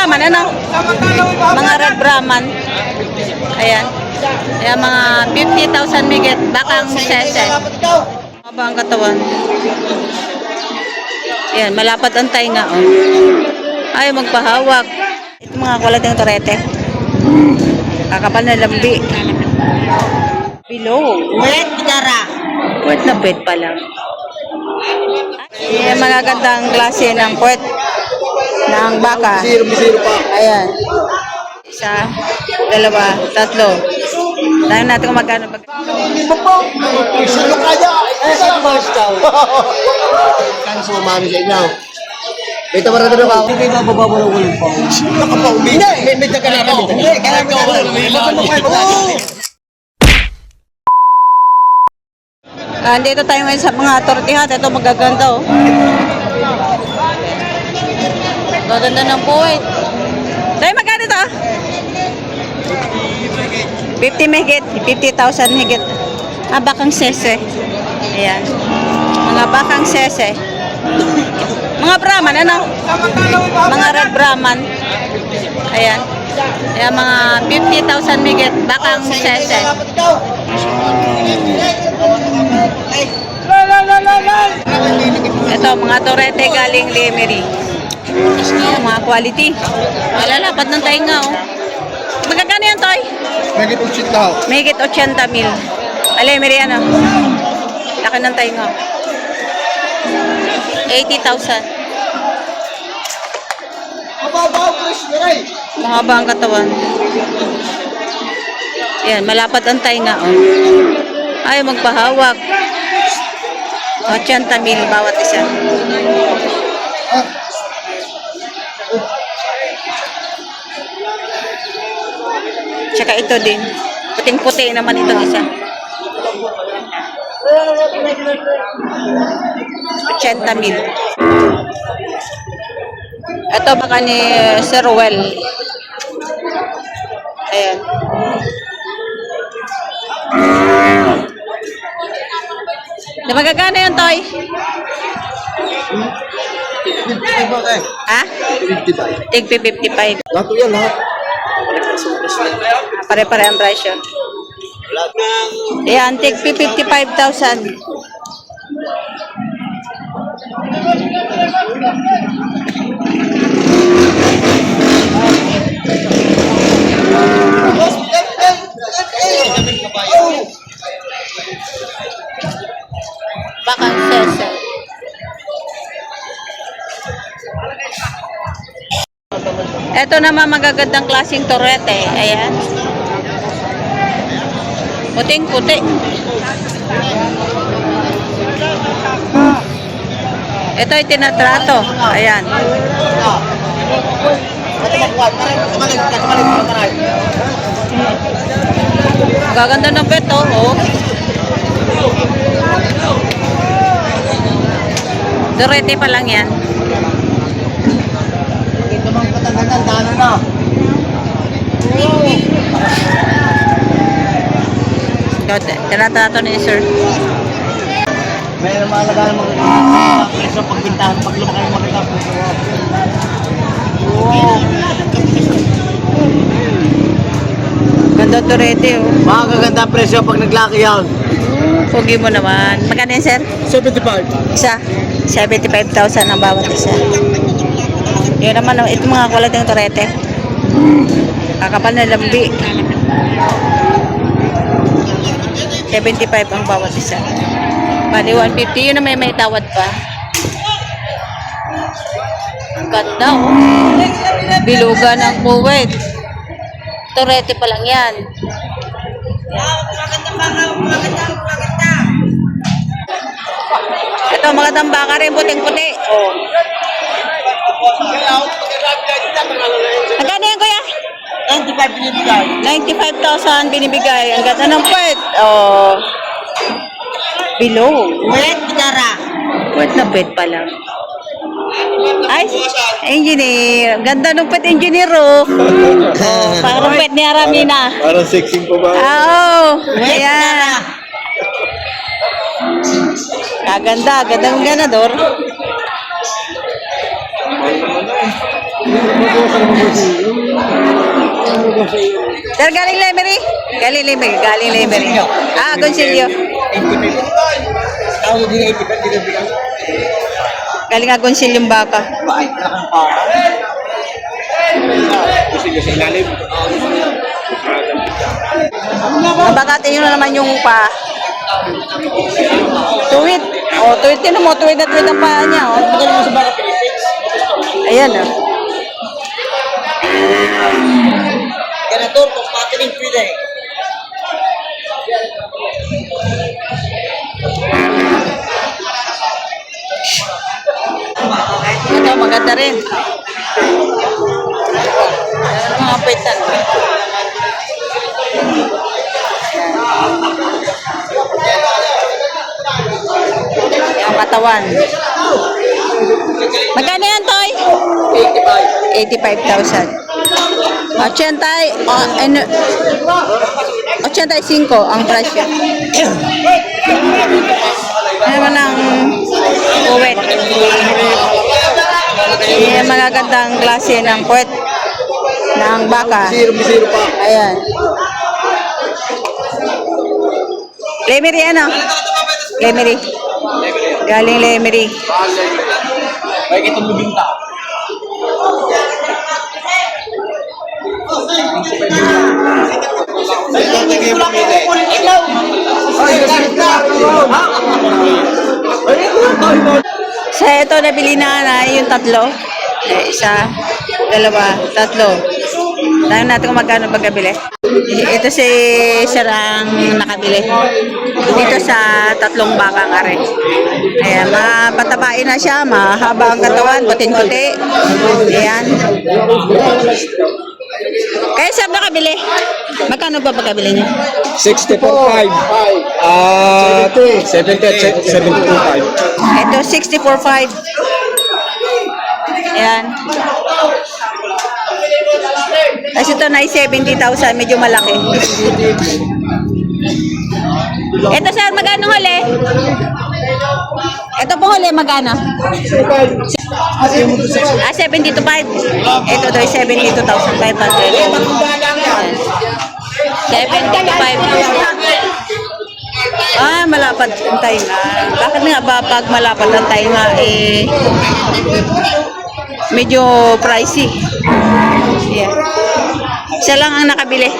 Brahman, ano? Mga red Brahman. Ayan. Ayan, mga 50,000 migit. Bakang sese. Maba ang katawan. Ayan, malapad ang tainga. Oh. Ay, magpahawak. Ito mga kwalating torete. Kakapal na lambi. Below. Wet, Dara. Puwet na puwet pa lang. Ayan, mga gandang klase ng puwet ng baka. Bisiro pa. Ayan. Isa, dalawa, tatlo. Tingnan natin kung magkano. Sino kaya? Sa first daw. Kano sumamami sa inyo? Ito ba rin ako? Hindi kayo mababa ng walang pa. Nakapauwi. May taga na ako. Hindi, kaya ko wala. Dito tayo ngayon sa mga tortihan. Ito magaganda oh. Magaganda ng puwet. Tayo magkano ito ah? 50 higit. 50,000 higit. Ah, bakang sese. Ayan. Mga bakang sese. Mga Brahman, ano? Mga red Brahman. Ayan. Ayan, mga 50,000 higit. Bakang sese. Ito, mga torete galing Lemery. Mga quality. Malalapat ng tainga, oh. Magkakano yan, Toy? Megit uchit daw. Mahigit 80,000. Lemery, ano? Laki ng tainga. 80,000. Mahaba ang katawan. Yan, malapad ang tainga, oh. Ay, magpahawak. 80,000 bawat isa. Tsaka ito din. Puting-puti naman itong isa. 80,000. Ito baka ni Sir Well. Ayan. Na magagana yun, Toy? Ha? 55. Tig 55. Lahat yan, lahat. Pare-pare ang presyo. Ayan, tig 55,000. Bakang sese. Ito naman magagandang klaseng torete. Ayan. Puting-puti. Ito ay tinatrato. Ayan. Gaganda ng beto, oh. Dorete pa lang yan. Ito mang patagatan, na. Tinatrato ni Sir. May malaga ng mga presyo pagbintahan pag lumaki yung makita po. Wow. Ganda Dorete, oh. Makakaganda presyo pag naglaki yan. Pugi mo naman. Magkano yan, Sir? 75. Isa. 75,000 ang bawat isa. Yun naman, oh, ito mga kulat ng torete. Kakapal na lambi. 75 ang bawat isa. Bali 150. Yun na may tawad pa. Ang ganda, oh. Biluga ng Kuwait. Torete pa lang yan. Ito, magandang baka rin, puting-puti. Oh. Magkano yan, kuya? 95 binibigay. 95,000 binibigay. Ang ganda ng puwet. Oh. Below. Wet, Dara. Puwet na puwet pa lang. Ay, engineer. Ganda ng puwet, engineer, oh. Oh, parang puwet ni Aramina. Parang sexy po ba? Oo. Ayan. Kaganda. Gandang ganador. Sir, galing Lemery? Galing Lemery, galing Lemery. Ah, Gonsilio. 85. Tawag din 85, hindi na bigyan. Galing nga Gonsilio yung baka. Bakit na kang para? Gusto nyo sa ilalim? Nabakatin nyo na naman yung pa. Tuwid. O, tuwid ka mo. Tuwid na tuwid ang paa niya. O. Magkano mo sa baka Philippines? Ayan, o. Ganador, kung patining pwede. Ito, maganda rin. Mga petan. Yung katawan. Magkano yan, Toy? 85,000. 85 ang presyo. Ano naman ang puwet? Yung magagandang klase ng puwet ng baka. Bisiro pa. Ayan. Lemery ano? Lemery. Galing Lemery. Baik itong bibinta. Sa ito nabili na yung tatlo. Isa, dalawa, tatlo. Tanong natin kung magkano pagkabili. Ito si Sarang nakabili. Dito sa tatlong bakang are. Ayan, mapatabain na siya, mahaba ang katawan, puting-puti. Ayan. Kaya saan nakabili? Magkano ba pagkabili niya? 64.5. 70 at 72.5. Ito, 64.5. Ayan. Tapos ito na 70,000, medyo malaki. Ito sir, magkano huli? Ito po huli, magkano? 72.5. Ito daw 72,500. 75. Ah, malapad ang tainga. Bakit nga ba pag malapad ang tainga, medyo pricey. Yeah. Siya lang ang nakabili.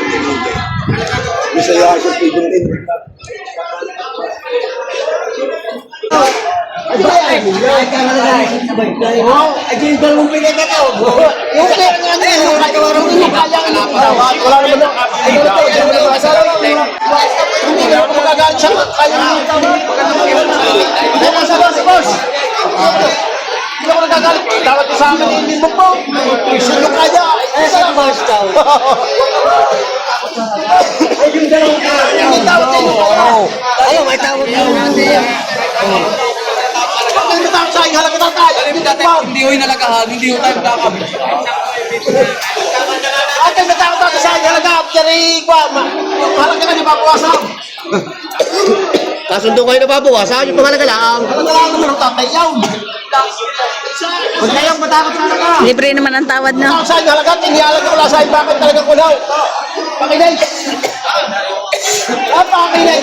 Ay, yung dalawang pinagkakaw. Yung pera nga nila, yung katawaran mo, kaya nga wala naman na. Ay, hindi ka naman magagalit siya. Kaya nga. Ay, nasa ba si boss? Hindi ako nagagalit. Dapat ko sa akin, hindi mo po. Sino kaya? Ay, sa boss daw. Ay, yung dalawang pinagkakaw. May tawag sa inyo. Ay, may tawag sa inyo. Hindi tayo sa akin, halaga tayo. Hindi ko inalagahan, hindi ko tayo kakabit. Ate, natakot ako sa akin, halaga. Kaya ko, halaga ka niya papawasan. Kasundo kayo na papawasan, yung pangalaga lang. Halaga lang naman ang tatay yaw. Huwag kayong matakot sa halaga. Libre naman ang tawad na. Natakot sa akin, halaga. Tinihalaga ko lang sa akin, bakit talaga kunaw? Pakinay. Pakinay.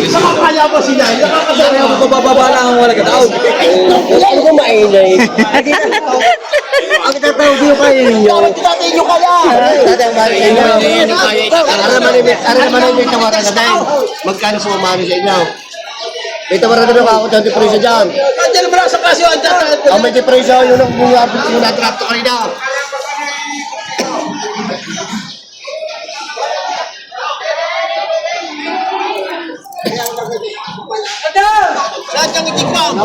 Nakakaya ba siya? Nakakasaya Ako bababa lang ang wala katao. ano ko mainay? Ang tatawag din yung kayo ninyo. Bakit tatay nyo kaya? Tatay ang mahal sa inyo. Ano naman yung may tawaran na tayo? Magkano sa mamano sa inyo? May tawaran na ako dyan, depresya dyan. Andiyan naman sa klasyo, andiyan. Ang may depresya, yun ang natrapto kanina. Saan kang itikmam?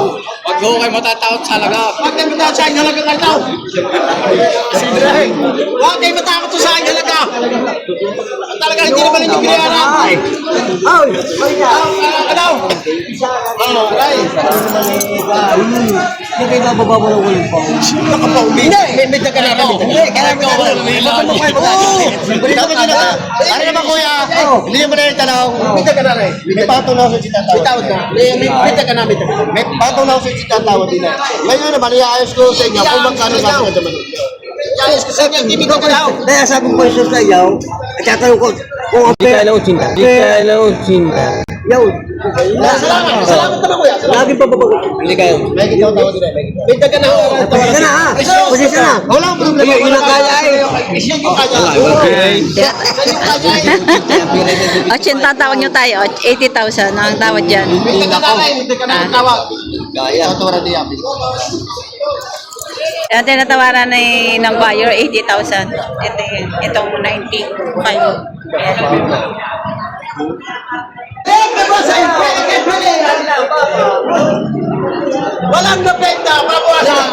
Pag ho kayo matatakot sa alaga. Huwag kayo matakot sa aking halaga ng tao. Huwag kayo matakot sa aking halaga. Talaga hindi naman ninyo binayaran. Ano? Ay. Hindi kayo nababa mo ng walang pang. Nakapauwi na eh. May daga na ako. Kaya mo ka. Ano naman kuya? Hindi naman na yung tanaw. May daga na rin. May patunaw sa sitatawad. May tawad na. May daga na. May patunaw sa sitatawad din na. Ngayon naman, iayos ko sa inyo kung magkano sa akin naman. Kaya sabi ko yung sa iyo, at tatanong ko, kung ang pera ng utsinta. Yaw. Salamat naman kuya. Lagi pa babago. Hindi kayo. May daga na ako. Pasensya na ha. Pasensya na. Wala akong problema. Yun ang kaya eh. Ochin, tatawag nyo tayo. 80,000 ang tawad dyan. Hindi ka na tawag. Gaya. Ang tinatawaran ng buyer, 80,000. Itong 95. Ayan. Walang nabenta, babawasan.